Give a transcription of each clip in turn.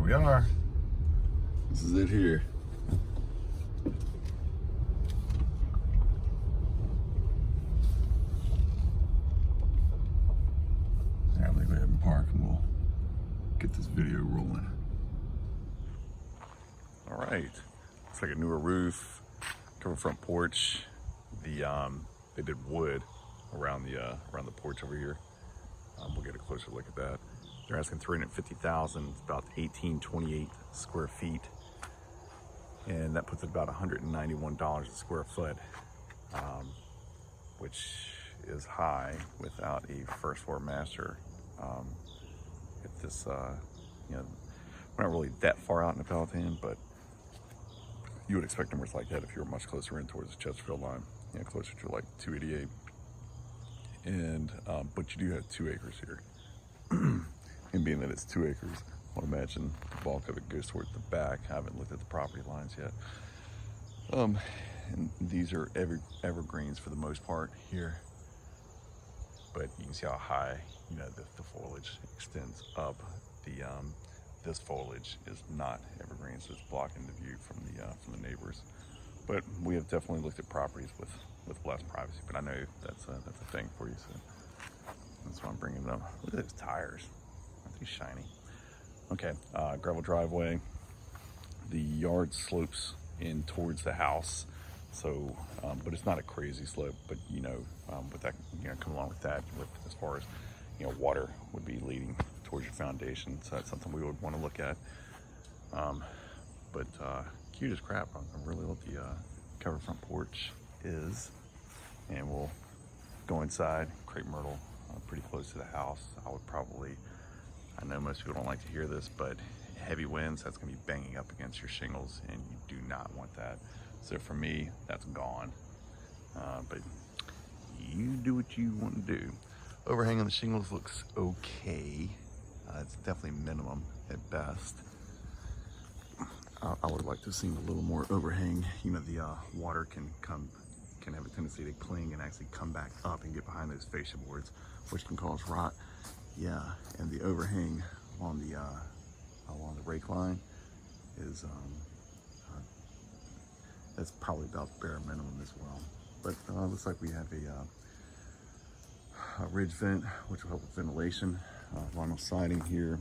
we are. This is it here. Now, let me go ahead and park and we'll get this video rolling. All right, looks like a newer roof, covered front porch. They did wood around the porch over here. We'll get a closer look at that. They're asking $350,000. It's about 1828 square feet, and that puts it about $191 a square foot, which is high without a first floor master. If this, we're not really that far out in the Palatine, but you would expect numbers like that if you were much closer in towards the Chesterfield line, closer to like 288. And but you do have 2 acres here. And being that it's 2 acres, I would imagine the bulk of it goes towards the back. I haven't looked at the property lines yet. And these are evergreens for the most part here. But you can see how high, the foliage extends up. This foliage is not evergreen, so it's blocking the view from the neighbors. But we have definitely looked at properties with less privacy. But I know that's a thing for you, so that's why I'm bringing it up. Look at those tires. Aren't they shiny? Okay, gravel driveway. The yard slopes in towards the house, so but it's not a crazy slope. But with that, come along with that, as far as water would be leading towards your foundation, so that's something we would want to look at. But cute as crap. I really love the covered front porch is, and we'll go inside. Crepe myrtle, pretty close to the house. I know most people don't like to hear this, but heavy winds, that's going to be banging up against your shingles, and you do not want that. So for me, that's gone. But you do what you want to do. Overhang on the shingles looks okay. It's definitely minimum at best. I would like to see a little more overhang. The water can have a tendency to cling and actually come back up and get behind those fascia boards, which can cause rot. Yeah, and the overhang on the along the rake line is that's probably about bare minimum as well. But looks like we have a ridge vent, which will help with ventilation. Vinyl siding here,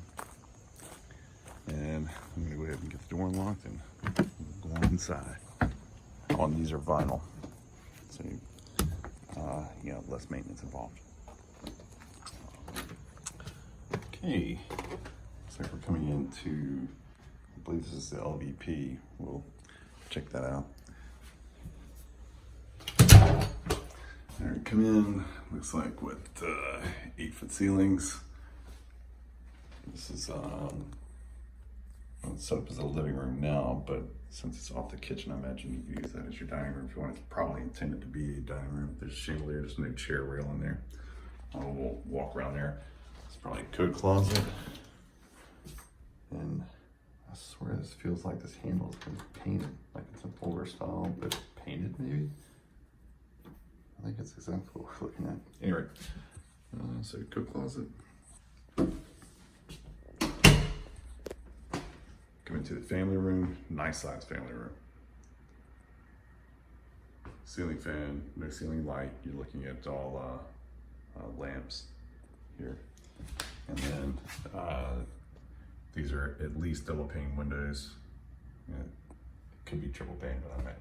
and I'm gonna go ahead and get the door unlocked and go on inside. These are vinyl, so less maintenance involved. Okay, looks like we're coming into, I believe this is the LVP. We'll check that out. All right, come in. Looks like with 8-foot ceilings. This is set up as a living room now, but since it's off the kitchen, I imagine you use that as your dining room if you want. It's probably intended to be a dining room. There's a shingle there, there's no chair rail in there. We'll walk around there. It's probably a coat closet. And I swear this feels like this handle's been painted, like it's a Fuller style, but painted maybe. I think it's exactly what we're looking at. Anyway, so coat closet. Come into the family room, nice size family room. Ceiling fan, no ceiling light. You're looking at all lamps here. And then these are at least double pane windows. It could be triple pane, but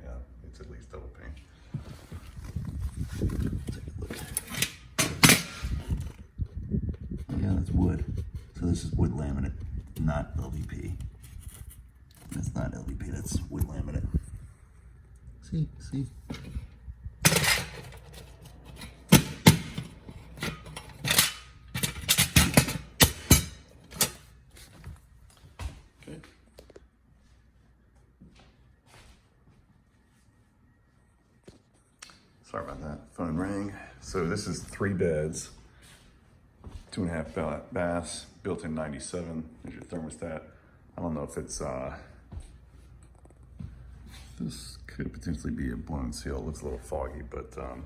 it's at least double pane. Yeah, that's wood. So this is wood laminate, not LVP. That's not LVP, that's wood laminate. See? Okay. Sorry about that, phone rang. So this is 3 beds, 2.5 baths, built-in 97. There's your thermostat. I don't know if it's this could potentially be a blown seal. It looks a little foggy, but kind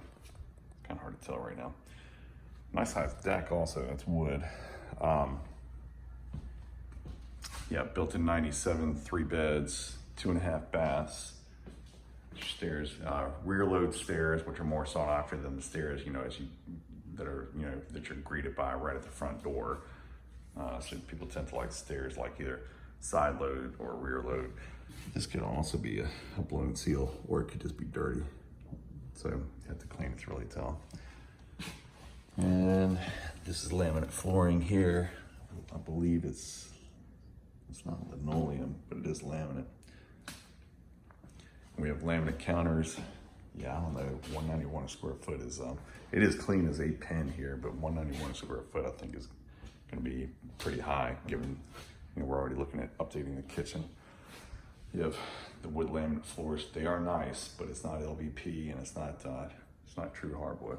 of hard to tell right now. Nice size deck also, that's wood. Yeah, built in 97, 3 beds, 2.5 baths. Stairs, rear load stairs, which are more sought after than the stairs, that you're greeted by right at the front door. So people tend to like stairs, like either side load or rear load. This could also be a blown seal, or it could just be dirty. So you have to clean it to really tell. And this is laminate flooring here. I believe it's not linoleum, but it is laminate. We have laminate counters. Yeah, I don't know, 191 a square foot is, it is clean as a pen here, but 191 a square foot I think is gonna be pretty high given, we're already looking at updating the kitchen. You have the wood laminate floors. They are nice, but it's not LVP and it's not true hardwood.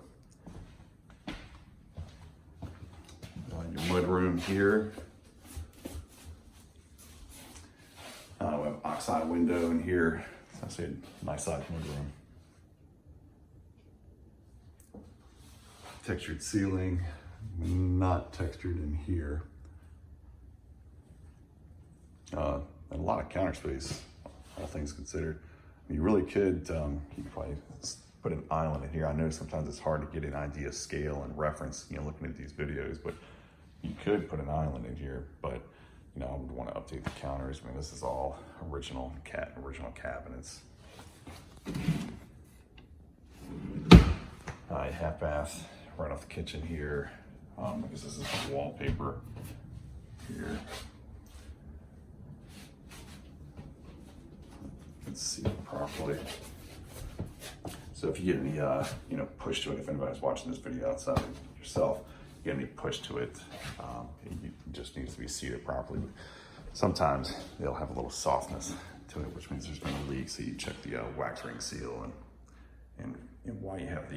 Your mud room here. We have oxide window in here. I say nice size mud room. Textured ceiling, not textured in here. And a lot of counter space, all things considered. You really could, you could probably put an island in here. I know sometimes it's hard to get an idea of scale and reference, looking at these videos, but you could put an island in here, but I would want to update the counters. This is all original cabinets. Half bath right off the kitchen here. I guess this is the wallpaper here. Let's see it properly. So if you get any, push to it, if anybody's watching this video outside of yourself, you get any push to it, it just needs to be seated properly. Sometimes they'll have a little softness to it, which means there's been a leak. So you check the wax ring seal, and while you have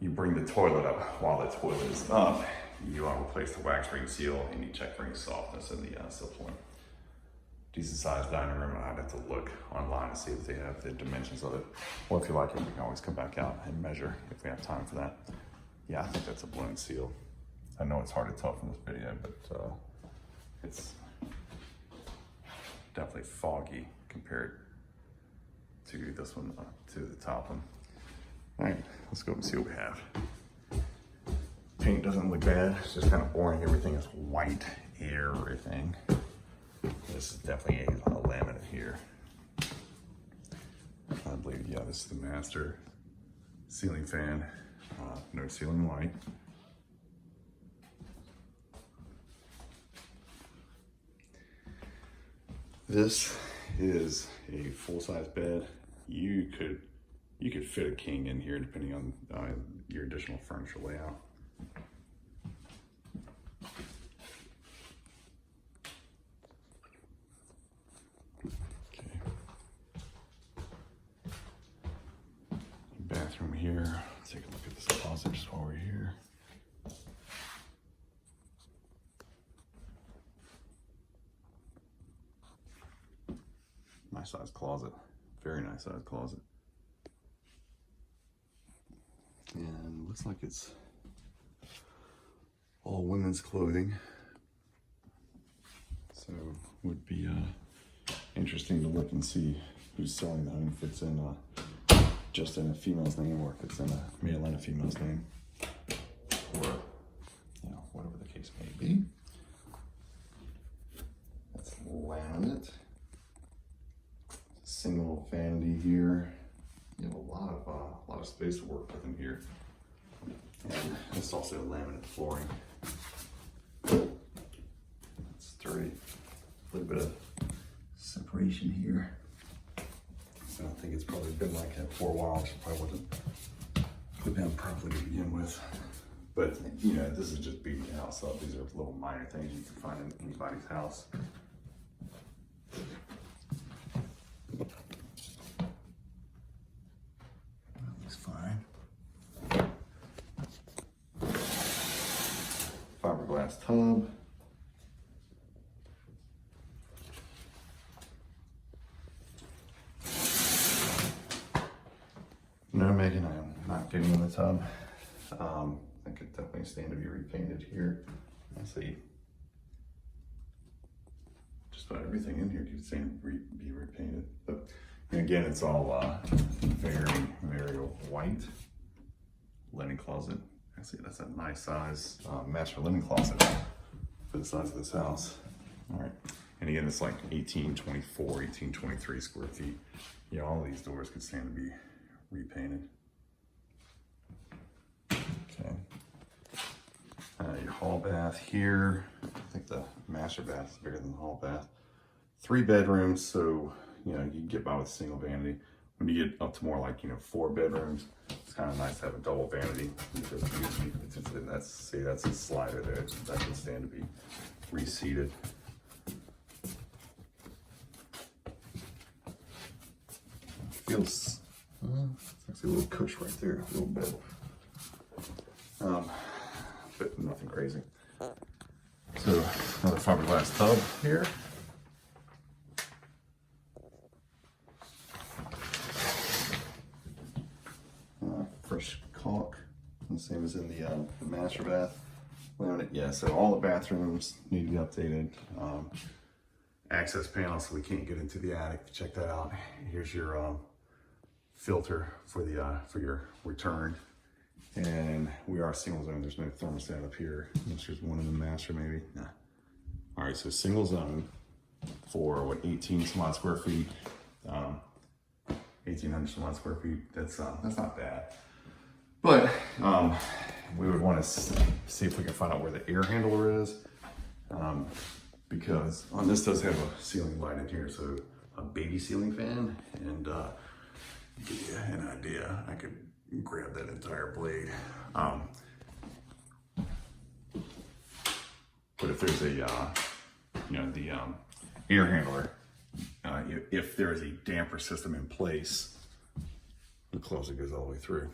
you bring the toilet up while the toilet is up, you replace the wax ring seal and you check for any softness in the subfloor. Decent sized dining room, and I'd have to look online to see if they have the dimensions of it. Or if you like it, we can always come back out and measure if we have time for that. Yeah, I think that's a blown seal. I know it's hard to tell from this video, but it's definitely foggy compared to this one, to the top one. All right, let's go and see what we have. Paint doesn't look bad. It's just kind of boring. Everything is white, everything. This is definitely a laminate here. I believe, yeah, this is the master ceiling fan. No ceiling light. This is a full-size bed. You could fit a king in here depending on your additional furniture layout. Okay. Bathroom here. Let's take a look at this closet just while we're here. Nice size closet. Very nice size closet. And looks like it's all women's clothing. So would be interesting to look and see who's selling the home, if it's in just in a female's name or if it's in a male and a female's name, or whatever the case may be. That's laminate. Single vanity here. You have a lot of space to work with in here. And it's also laminate flooring. It's sturdy. A little bit of separation here. So I think it's probably been like that for a while. So probably wasn't put down properly to begin with. But this is just beating the house up. These are little minor things you can find in anybody's house. Fiberglass tub. No, Megan, I am not getting in the tub. I could definitely stand to be repainted here. I see just about everything in here could be repainted. But again, it's all very, very white. Linen closet. I see that's a nice size master linen closet for the size of this house. All right. And again, it's like 1824, 1823 square feet. Yeah, all of these doors could stand to be repainted. Okay. Your hall bath here. I think the master bath is bigger than the hall bath. 3 bedrooms, so you can get by with a single vanity. When you get up to more like 4 bedrooms, it's kind of nice to have a double vanity because that's a slider there that can stand to be reseated. Feels actually a little cush right there, a little bit, but nothing crazy. So another fiberglass tub here. Fresh caulk, the same as in the master bath. Yeah, so all the bathrooms need to be updated. Access panel, so we can't get into the attic. Check that out. Here's your filter for your return. And we are single zone. There's no thermostat up here. Unless there's one in the master, maybe. Nah. All right, so single zone for what, 18 some odd square feet. 1,800 some odd square feet. That's not bad. But we would want to see if we can find out where the air handler is, because this does have a ceiling light in here, so a baby ceiling fan, and give you an idea, I could grab that entire blade. But if there's the air handler, if there is a damper system in place, the closet goes all the way through.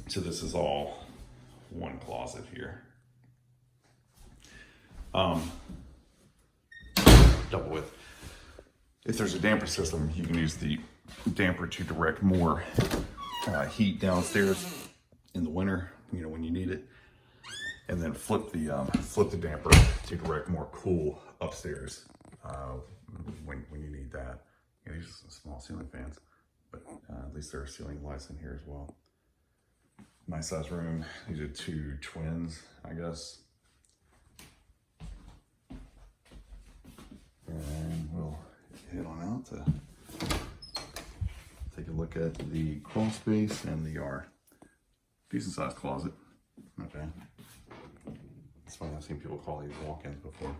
So this is all one closet here. Double width. If there's a damper system, you can use the damper to direct more heat downstairs in the winter, when you need it, and then flip the damper to direct more cool upstairs when you need that. These are some small ceiling fans, but at least there are ceiling lights in here as well. Nice size room. These are 2 twins, I guess. And we'll head on out to take a look at the crawl space and the yard. Decent sized closet. Not bad. It's funny, I've seen people call these walk-ins before.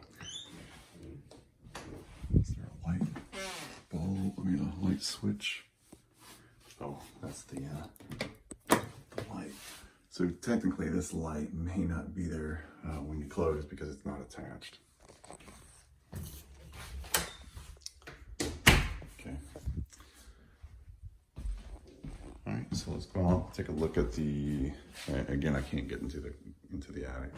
Is there a light bulb? A light switch? Oh, that's the light. So technically this light may not be there when you close because it's not attached. Okay. All right, so let's go out, take a look at the, again, I can't get into the attic.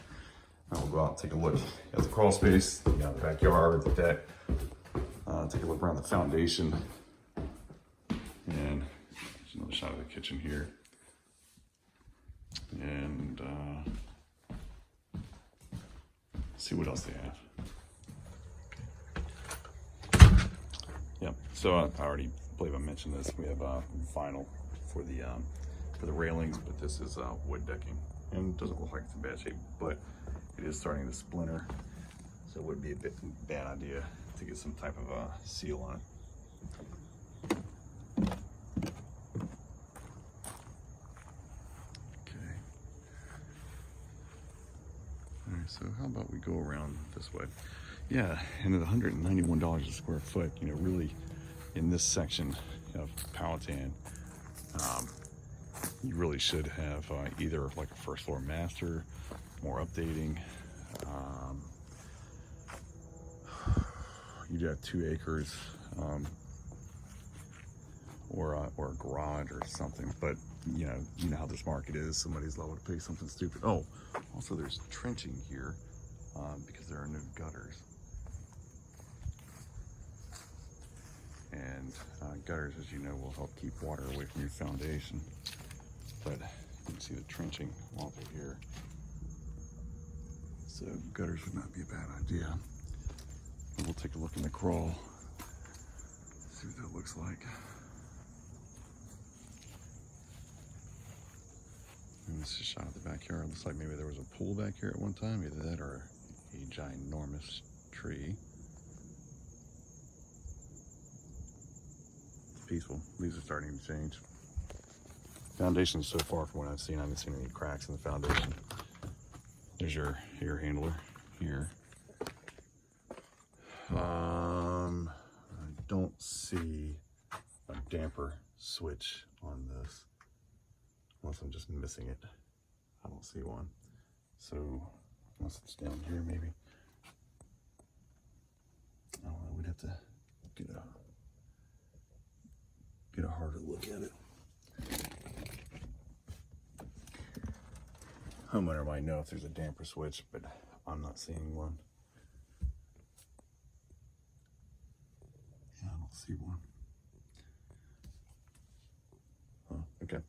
We'll go out and take a look at the crawl space, the backyard, the deck, take a look around the foundation, and there's another shot of the kitchen here. And see what else they have. Yep. So I already believe I mentioned this. We have vinyl for the railings, but this is wood decking, and it doesn't look like it's in bad shape, but it is starting to splinter. So it would be a bad idea to get some type of seal on it. So how about we go around this way? Yeah, and at $191 a square foot, really in this section of Powhatan, you really should have either like a first floor master, more updating. You'd have 2 acres, or a garage or something, but you know how this market is. Somebody's liable to pay something stupid. Oh, also there's trenching here because there are no gutters. And gutters, as you know, will help keep water away from your foundation. But you can see the trenching all through here. So gutters would not be a bad idea. And we'll take a look in the crawl, see what that looks like. And this is a shot of the backyard. Looks like maybe there was a pool back here at one time, either that or a ginormous tree. It's peaceful. Leaves are starting to change. Foundation so far from what I've seen, I haven't seen any cracks in the foundation. There's your air handler here. I don't see a damper switch on this, unless I'm just missing it. I don't see one. So, unless it's down here maybe. I don't know, we'd have to get a harder look at it. Homeowner might know if there's a damper switch, but I'm not seeing one. Yeah, I don't see one. Oh, okay.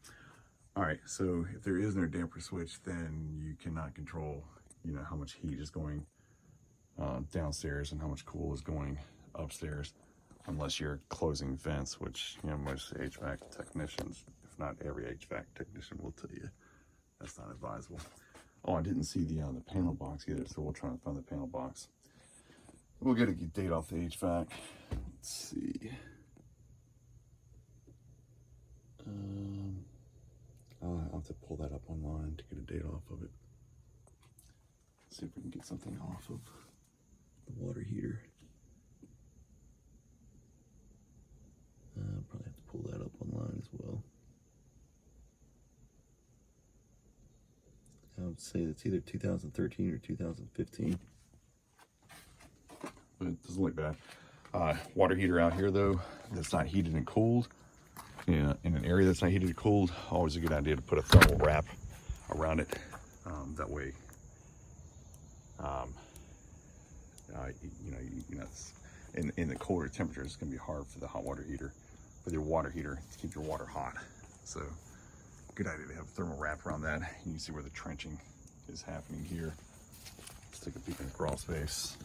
All right, so if there is no damper switch, then you cannot control, how much heat is going downstairs and how much cool is going upstairs, unless you're closing vents, which, most HVAC technicians, if not every HVAC technician, will tell you that's not advisable. Oh, I didn't see the panel box either, so we'll try to find the panel box. We'll get a date off the HVAC. Let's see. I'll have to pull that up online to get a date off of it. See if we can get something off of the water heater. Probably have to pull that up online as well. I would say it's either 2013 or 2015. But it doesn't look bad. Water heater out here though, that's not heated and cooled. Yeah, in an area that's not heated and cooled, always a good idea to put a thermal wrap around it. That way, in the colder temperatures, it's gonna be hard for the hot water heater, with your water heater, to keep your water hot. So, good idea to have a thermal wrap around that. You can see where the trenching is happening here. Let's take a peek in the crawl space.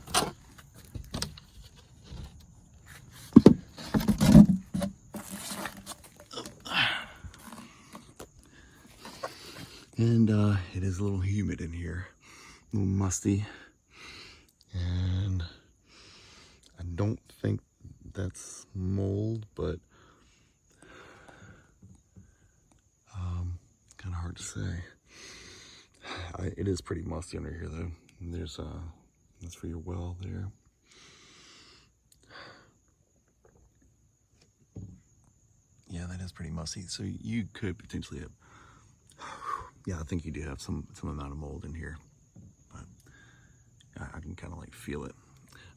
And it is a little humid in here, a little musty, and I don't think that's mold, but kind of hard to say. It is pretty musty under here though. And there's that's for your well there. Yeah, that is pretty musty. So you could potentially have, yeah, I think you do have some amount of mold in here, but I can kind of like feel it.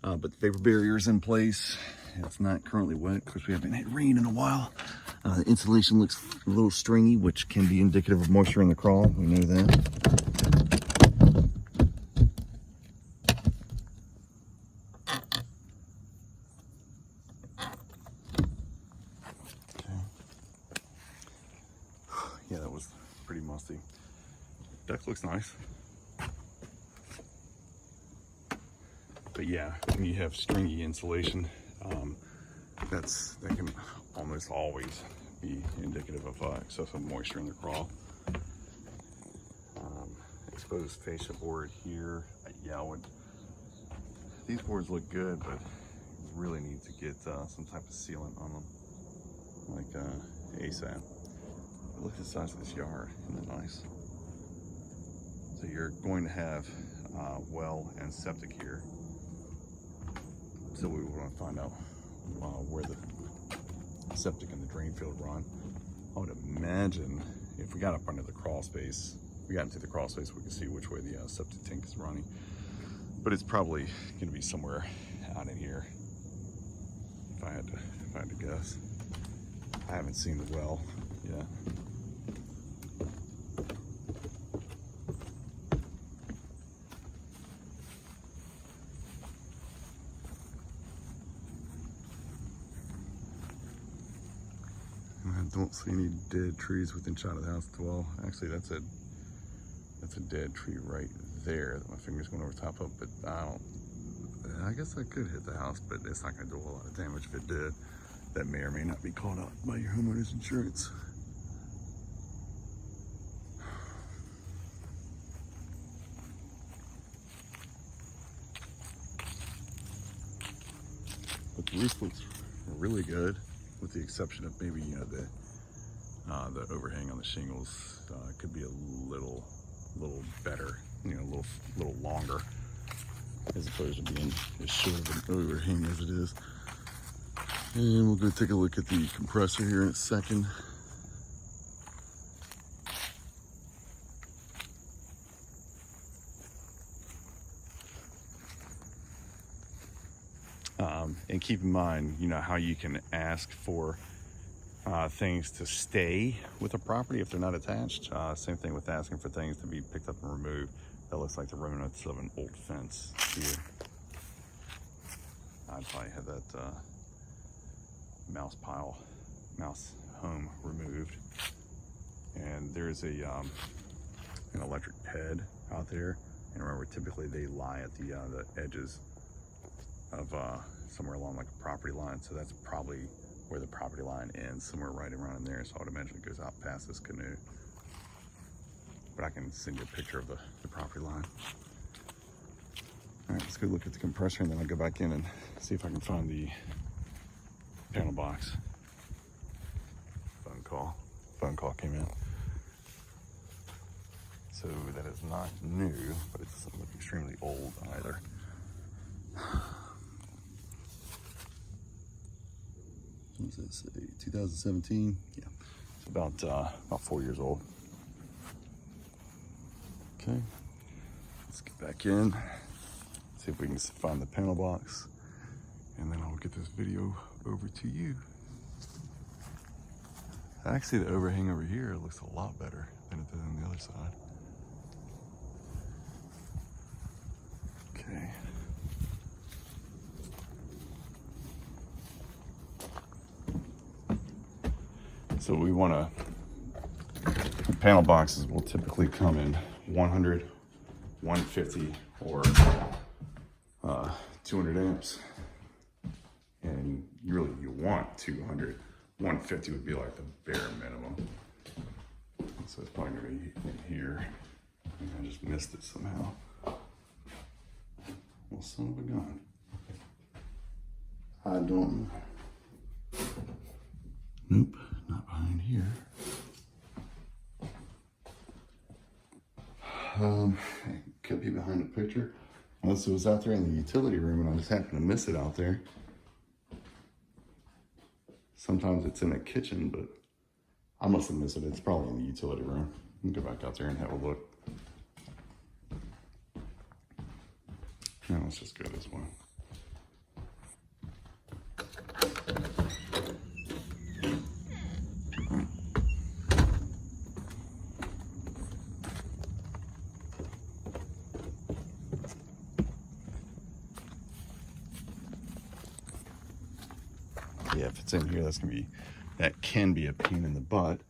But the vapor barrier is in place. It's not currently wet because we haven't had rain in a while. The insulation looks a little stringy, which can be indicative of moisture in the crawl. We know that. Okay. Yeah, that was pretty musty. Deck looks nice. But yeah, when you have stringy insulation, that can almost always be indicative of excessive moisture in the crawl. Exposed fascia board here. Yeah, these boards look good, but really need to get some type of sealant on them, like ASAP. Look at the size of this yard. Isn't that nice? So you're going to have well and septic here. So we want to find out where the septic and the drain field run. I would imagine if we got up under the crawl space, we got into the crawl space, we could see which way the septic tank is running. But it's probably going to be somewhere out in here, if I had to guess. I haven't seen the well yet. I don't see any dead trees within shot of the house as well. Actually, that's a dead tree right there that my finger's going over top of, but I guess that could hit the house, but it's not gonna do a whole lot of damage. If it did, that may or may not be called out by your homeowner's insurance. But the roof looks really good, with the exception of maybe, you know, the overhang on the shingles could be a little better, you know, a little longer, as opposed to being as short of an overhang as it is. And we'll go take a look at the compressor here in a second. And keep in mind, you know, how you can ask for things to stay with a property if they're not attached. Same thing with asking for things to be picked up and removed. That looks like the remnants of an old fence here. I'd probably have that mouse home removed. And there's an electric ped out there. And remember, typically they lie at the edges of somewhere along like a property line. So that's probably where the property line ends, somewhere right around in there. So I would imagine it goes out past this canoe. But I can send you a picture of the property line. All right, let's go look at the compressor, and then I'll go back in and see if I can find the panel box. Phone call came in. So that is not new, but it doesn't look extremely old either. What does that say? 2017? Yeah, it's about 4 years old. Okay, let's get back in, see if we can find the panel box, and then I'll get this video over to you. Actually, the overhang over here looks a lot better than it does on the other side. Okay. So we want to, panel boxes will typically come in 100, 150, or 200 amps. And you want 200. 150 would be like the bare minimum. So it's probably gonna be in here. I just missed it somehow. Well, son of a gun. I don't. Nope, not behind here. It could be behind the picture. Unless it was out there in the utility room and I just happened to miss it out there. Sometimes it's in a kitchen, but I must have missed it. It's probably in the utility room. We can go back out there and have a look. Now let's just go this way. Yeah, if it's in here, that can be a pain in the butt.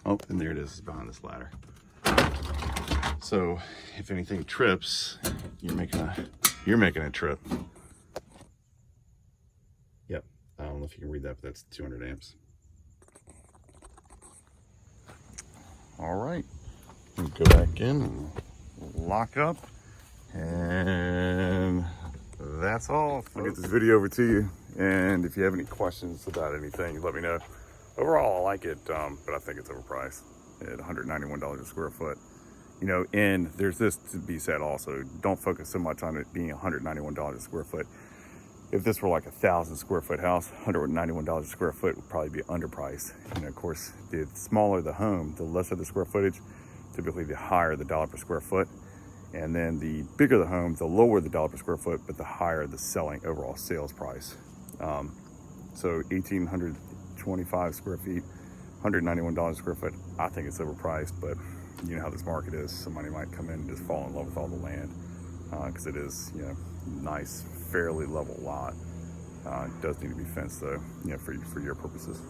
Oh, and there it is behind this ladder. So if anything trips, you're making a trip. Yep, I don't know if you can read that, but that's 200 amps. All right, we'll go back in and lock up, and that's all. I'll get this video over to you, and if you have any questions about anything, let me know. Overall, I like it, but I think it's overpriced at $191 a square foot. You know, and there's this to be said also. Don't focus so much on it being $191 a square foot. If this were like a 1,000 square foot house, $191 a square foot would probably be underpriced. And of course, the smaller the home, the lesser the square footage, typically the higher the dollar per square foot. And then the bigger the home, the lower the dollar per square foot, but the higher the overall sales price. So 1,825 square feet, $191 a square foot. I think it's overpriced, but you know how this market is. Somebody might come in and just fall in love with all the land because it is, you know, nice, fairly level lot. It does need to be fenced though, you know, for your purposes.